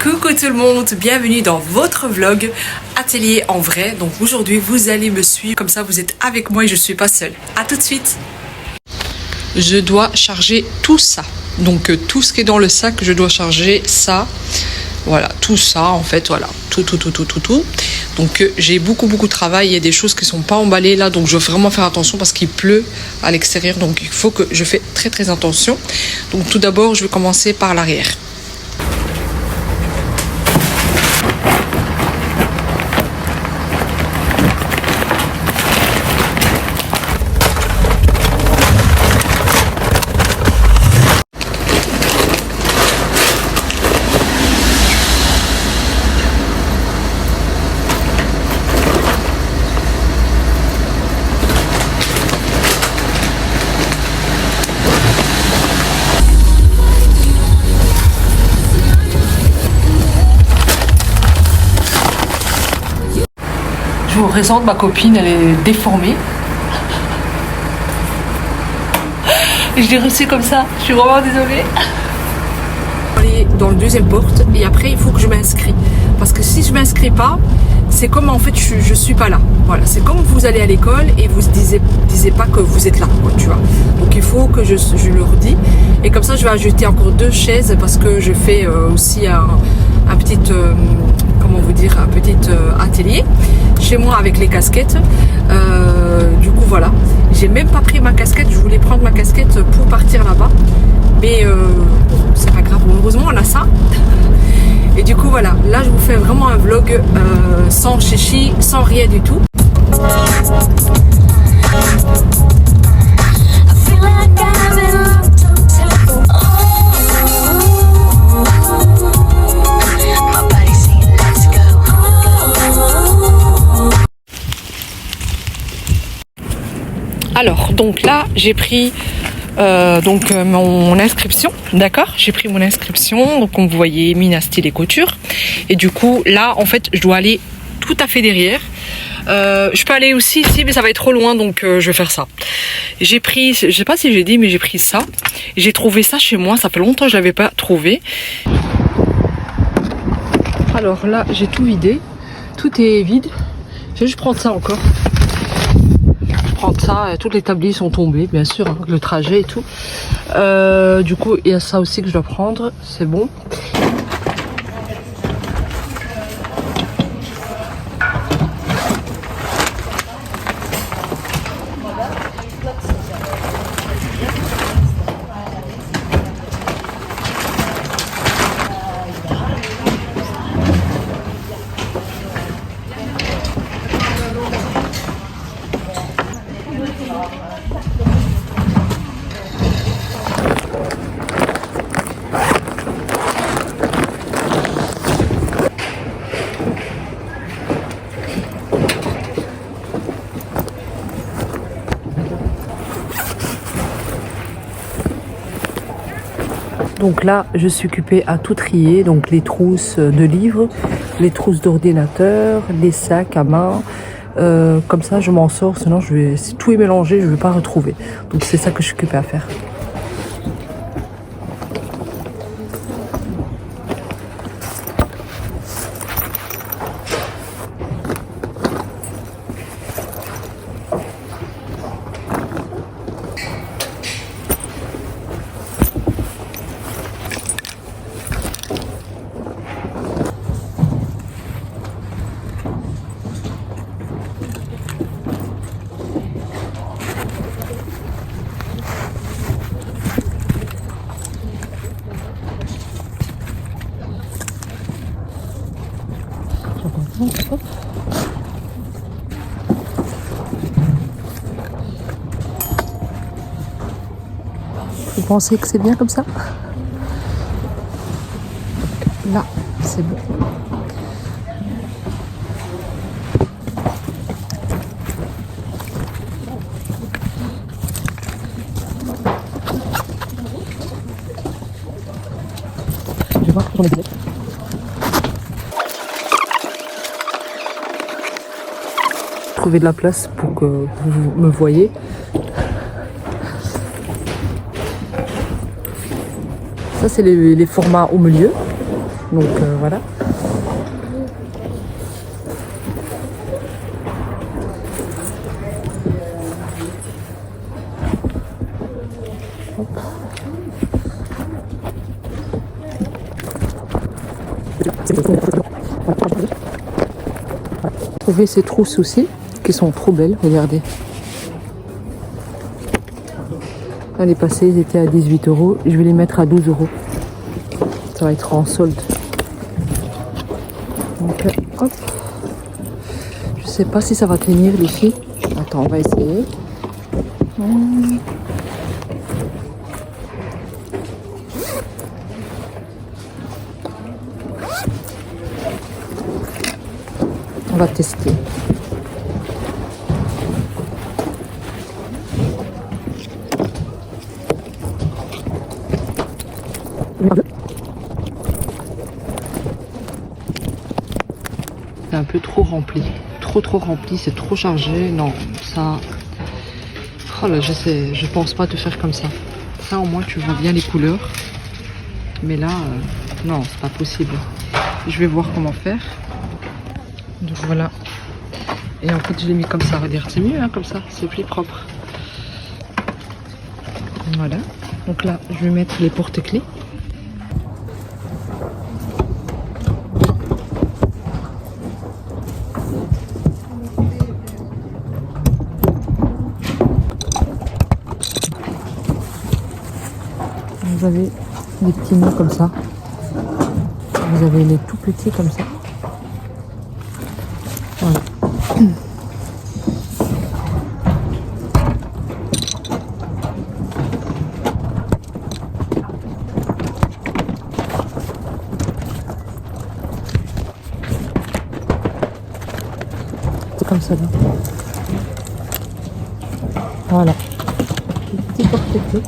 Coucou tout le monde, bienvenue dans votre vlog atelier en vrai. Donc aujourd'hui vous allez me suivre, comme ça vous êtes avec moi et je suis pas seule. A tout de suite. Je dois charger tout ça. Donc tout ce qui est dans le sac, je dois charger ça. Voilà, tout ça en fait, voilà, tout. Donc j'ai beaucoup de travail, il y a des choses qui sont pas emballées là, donc je vais vraiment faire attention parce qu'il pleut à l'extérieur, donc il faut que je fais très attention. Donc tout d'abord, je vais commencer par l'arrière. Je vous présente ma copine, elle est déformée. Je l'ai reçue comme ça, je suis vraiment désolée. Aller dans le deuxième porte et après il faut que je m'inscris. Parce que si je m'inscris pas, c'est comme en fait je suis pas là. Voilà, c'est comme vous allez à l'école et vous disiez pas que vous êtes là, quoi, tu vois. Donc il faut que je leur dis. Et comme ça je vais ajouter encore 2 chaises parce que je fais aussi un petit comment vous dire, un petit atelier chez moi avec les casquettes. Du coup voilà, j'ai même pas pris ma casquette, je voulais prendre ma casquette pour partir là-bas, mais c'est pas grave, heureusement on a ça. Et du coup voilà, là je vous fais vraiment un vlog sans chichi, sans rien du tout. Alors, donc là, j'ai pris mon inscription, d'accord? J'ai pris mon inscription, donc comme vous voyez, Mina Style et Couture. Et du coup, là, en fait, je dois aller tout à fait derrière. Je peux aller aussi ici, mais ça va être trop loin, donc je vais faire ça. J'ai pris, je sais pas si j'ai dit, mais j'ai pris ça. J'ai trouvé ça chez moi, ça fait longtemps que je l'avais pas trouvé. Alors là, j'ai tout vidé. Tout est vide. Je vais juste prendre ça encore. Prendre ça, toutes les tabliers sont tombés, bien sûr, hein, le trajet et tout. Du coup, il y a ça aussi que je dois prendre, c'est bon. Donc là, je suis occupée à tout trier, donc les trousses de livres, les trousses d'ordinateur, les sacs à main. Comme ça, je m'en sors, sinon si tout est mélangé, je ne vais pas retrouver. Donc c'est ça que je suis occupée à faire. Vous pensez que c'est bien comme ça? Là, c'est bon. Je vais voir pour les billets. Trouver de la place pour que vous me voyez. Ça c'est les formats au milieu. Donc voilà. Hop. Trouver ces trousses aussi qui sont trop belles, regardez. L'année passée, ils étaient à 18 €. Je vais les mettre à 12 €. Ça va être en solde. Donc, hop. Je sais pas si ça va tenir les filles. Attends, on va essayer. On va tester. C'est un peu trop rempli. Trop rempli, c'est trop chargé. Non, ça... Oh là, je pense pas te faire comme ça. Ça, au moins, tu vois bien les couleurs. Mais là, non, c'est pas possible. Je vais voir comment faire. Donc voilà. Et en fait, je l'ai mis comme ça. Regarde, c'est mieux, hein, comme ça. C'est plus propre. Voilà. Donc là, je vais mettre les porte-clés. Vous avez des petits nœuds comme ça. Vous avez les tout petits comme ça. Voilà. C'est comme ça là. Voilà. Les petits porte-clés.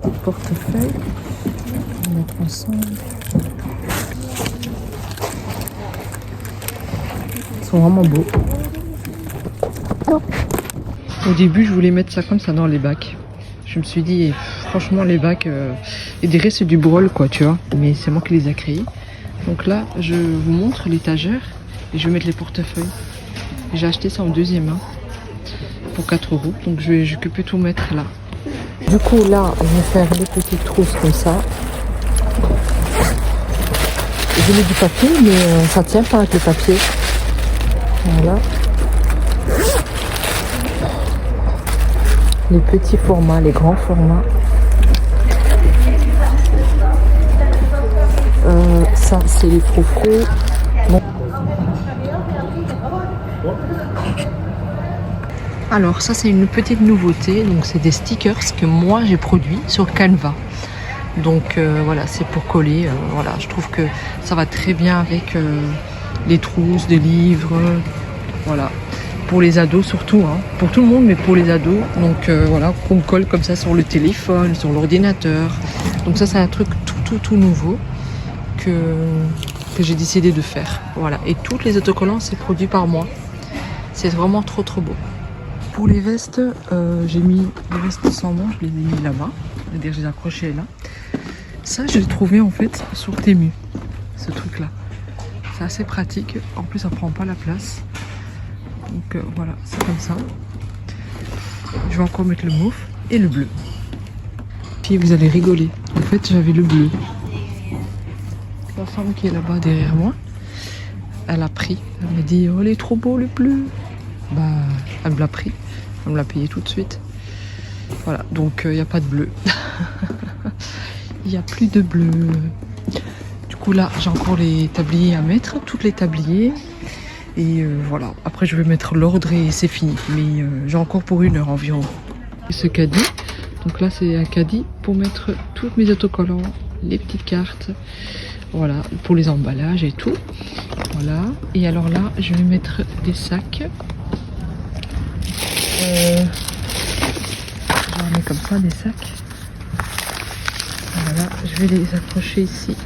Des portefeuilles. On va mettre ensemble. Ils sont vraiment beaux. Au début, je voulais mettre ça comme ça dans les bacs. Je me suis dit, franchement, les bacs, je dirais c'est du brol, quoi, tu vois. Mais c'est moi qui les ai créés. Donc là, je vous montre l'étagère et je vais mettre les portefeuilles. J'ai acheté ça en deuxième main pour 4 €. Donc je peux tout mettre là. Du coup, là, je vais faire des petites trousses comme ça. Je mets du papier, mais ça tient pas avec le papier. Voilà. Les petits formats, les grands formats. Ça, c'est les froufrous. Bon. Alors, ça, c'est une petite nouveauté. Donc, c'est des stickers que moi, j'ai produits sur Canva. Donc, voilà, c'est pour coller. Voilà, je trouve que ça va très bien avec les trousses, des livres. Voilà. Pour les ados surtout, hein. Pour tout le monde, mais pour les ados. Donc voilà, qu'on colle comme ça sur le téléphone, sur l'ordinateur. Donc ça, c'est un truc tout nouveau que j'ai décidé de faire. Voilà. Et tous les autocollants, c'est produit par moi. C'est vraiment trop beau. Pour les vestes, j'ai mis les vestes sans manches, je les ai mis là-bas. C'est-à-dire, je les ai accrochées là. Ça, je l'ai trouvé en fait sur Temu, ce truc-là. C'est assez pratique. En plus, ça prend pas la place. Donc voilà, c'est comme ça. Je vais encore mettre le mauve et le bleu. Puis vous allez rigoler. En fait, j'avais le bleu. La femme qui est là-bas derrière moi, elle a pris. Elle m'a dit, oh, il est trop beau le bleu. Bah, elle me l'a pris. Elle me l'a payé tout de suite. Voilà, donc il n'y a pas de bleu. Il n'y a plus de bleu. Du coup, là, j'ai encore les tabliers à mettre. Toutes les tabliers. Et voilà, après je vais mettre l'ordre et c'est fini. Mais j'ai encore pour 1 heure environ. Ce caddie, donc là c'est un caddie pour mettre tous mes autocollants, les petites cartes, voilà, pour les emballages et tout. Voilà, et alors là je vais mettre des sacs. comme ça des sacs. Voilà, je vais les accrocher ici.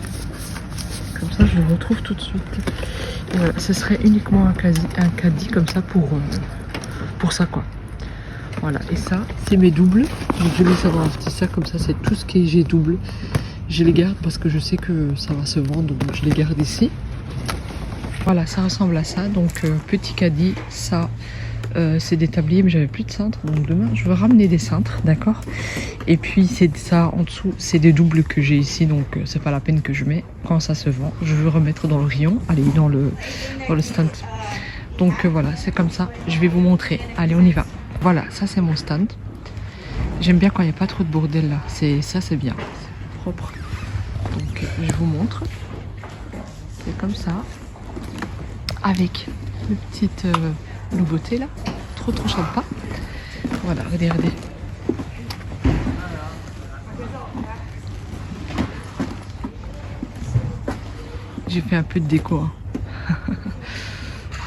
Comme ça, je les retrouve tout de suite. Et voilà, ce serait uniquement un caddie comme ça pour ça quoi. Voilà, et ça, c'est mes doubles. Donc je vais savoir acheter ça comme ça, c'est tout ce qui est j'ai double. Je les garde parce que je sais que ça va se vendre, donc je les garde ici. Voilà, ça ressemble à ça. Donc petit caddie, ça c'est des tabliers, mais j'avais plus de cintres. Donc demain, je vais ramener des cintres, d'accord. Et puis c'est ça en dessous, c'est des doubles que j'ai ici, donc c'est pas la peine que je mets. Quand ça se vend, je veux remettre dans le rayon, allez, dans le stand. Donc voilà, c'est comme ça. Je vais vous montrer. Allez, on y va. Voilà, ça c'est mon stand. J'aime bien quand il n'y a pas trop de bordel là. Ça c'est bien, c'est propre. Donc je vous montre. C'est comme ça. Avec une petite nouveauté là. Trop sympa. Voilà, regardez. J'ai fait un peu de déco. Hein.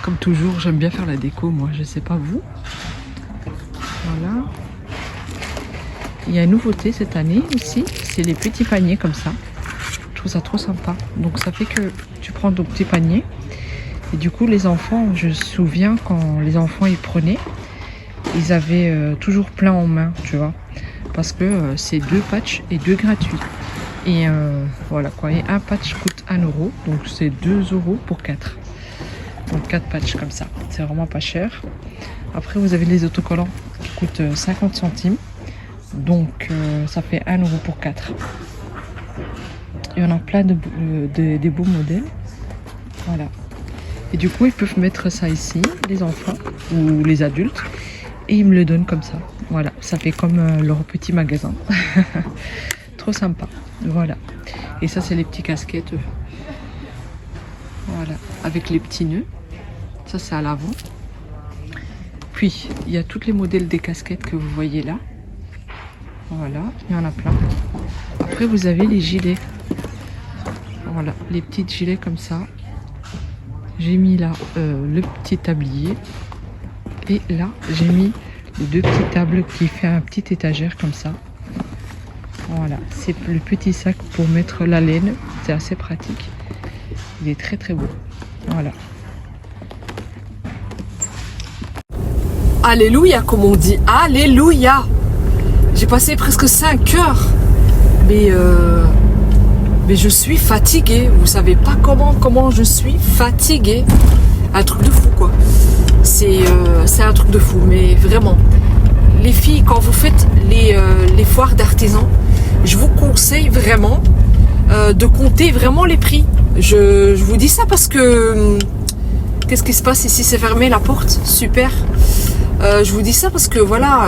Comme toujours, j'aime bien faire la déco, moi. Je sais pas vous. Voilà. Il y a une nouveauté cette année aussi. C'est les petits paniers comme ça. Je trouve ça trop sympa. Donc ça fait que tu prends ton petit panier. Et du coup, les enfants, je me souviens quand les enfants ils prenaient, ils avaient toujours plein en main, tu vois. Parce que c'est 2 patchs et 2 gratuits. Et voilà quoi. Et un patch coûte 1 €. Donc c'est 2 € pour 4. Donc 4 patchs comme ça. C'est vraiment pas cher. Après, vous avez les autocollants qui coûtent 50 centimes. Donc ça fait 1 € pour 4. Il y en a plein des beaux modèles. Voilà. Et du coup, ils peuvent mettre ça ici, les enfants ou les adultes. Et ils me le donnent comme ça. Voilà, ça fait comme leur petit magasin. Trop sympa. Voilà. Et ça, c'est les petits casquettes. Voilà, avec les petits nœuds. Ça, c'est à l'avant. Puis, il y a tous les modèles des casquettes que vous voyez là. Voilà, il y en a plein. Après, vous avez les gilets. Voilà, les petits gilets comme ça. J'ai mis là le petit tablier. Et là, j'ai mis les 2 petites tables qui fait un petit étagère comme ça. Voilà, c'est le petit sac pour mettre la laine. C'est assez pratique. Il est très beau. Voilà. Alléluia, comme on dit. Alléluia. J'ai passé presque 5 heures. Mais je suis fatiguée. Vous savez pas comment je suis fatiguée. Un truc de fou, quoi. C'est un truc de fou, mais vraiment. Les filles, quand vous faites les foires d'artisans, je vous conseille vraiment de compter vraiment les prix. Je vous dis ça parce que... Qu'est-ce qui se passe ici? C'est fermé la porte. Super. Je vous dis ça parce que voilà...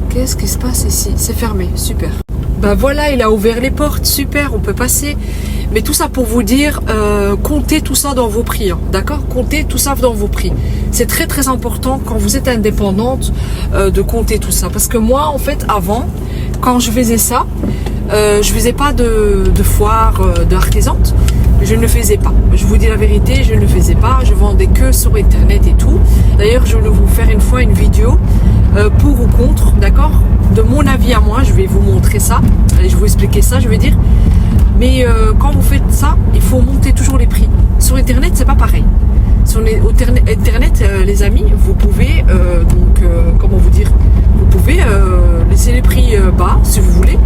Qu'est-ce qui se passe ici? C'est fermé. Super. Ben voilà, il a ouvert les portes. Super, on peut passer. Mais tout ça pour vous dire, comptez tout ça dans vos prix. Hein, d'accord? Comptez tout ça dans vos prix. C'est très important quand vous êtes indépendante de compter tout ça. Parce que moi, en fait, avant, quand je faisais ça, je faisais pas de foire d'artisante. Je ne faisais pas. Je vous dis la vérité, je ne faisais pas. Je vendais que sur internet et tout. D'ailleurs, je vais vous faire une fois une vidéo pour ou contre, d'accord? De mon avis à moi, je vais vous montrer ça. Allez, je vais vous expliquer ça, je vais dire. Mais quand vous faites ça, il faut monter toujours les prix. Sur internet, c'est pas pareil. Sur internet, les amis, vous pouvez comment vous dire, vous pouvez laisser les prix bas si vous voulez,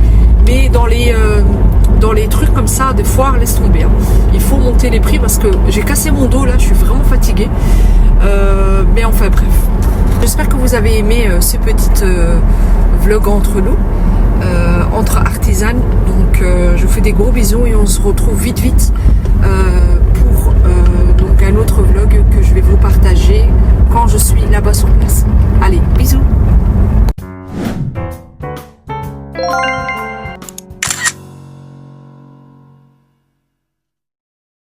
mais dans les trucs comme ça, des foires, laisse tomber. Hein. Il faut monter les prix parce que j'ai cassé mon dos là, je suis vraiment fatiguée. Mais enfin bref. J'espère que vous avez aimé ce petit vlog entre nous, entre artisanes. Donc je vous fais des gros bisous et on se retrouve vite pour donc un autre vlog que je vais vous partager.